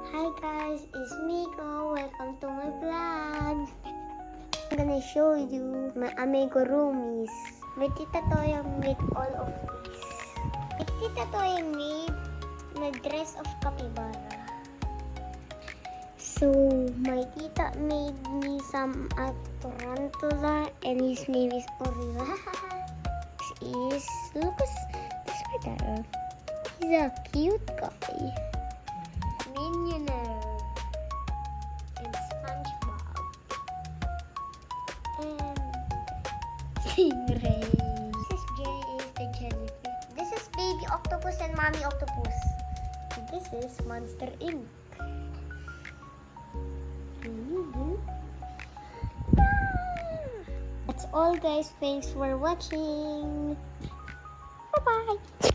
Hi guys, it's Miko. Welcome to my vlog. I'm gonna show you my amigurumis. My tita Toya made all of this. My tita Toya made my dress of capybara. So my tita made me some tarantula and his name is Oreo. This is Lucas Despertar. He's a cute guy. Millionaire and SpongeBob and Stingray. This is Jay is the jellyfish. This is baby octopus and mommy octopus. This is Monster Inc. That's all guys. Thanks for watching. Bye bye.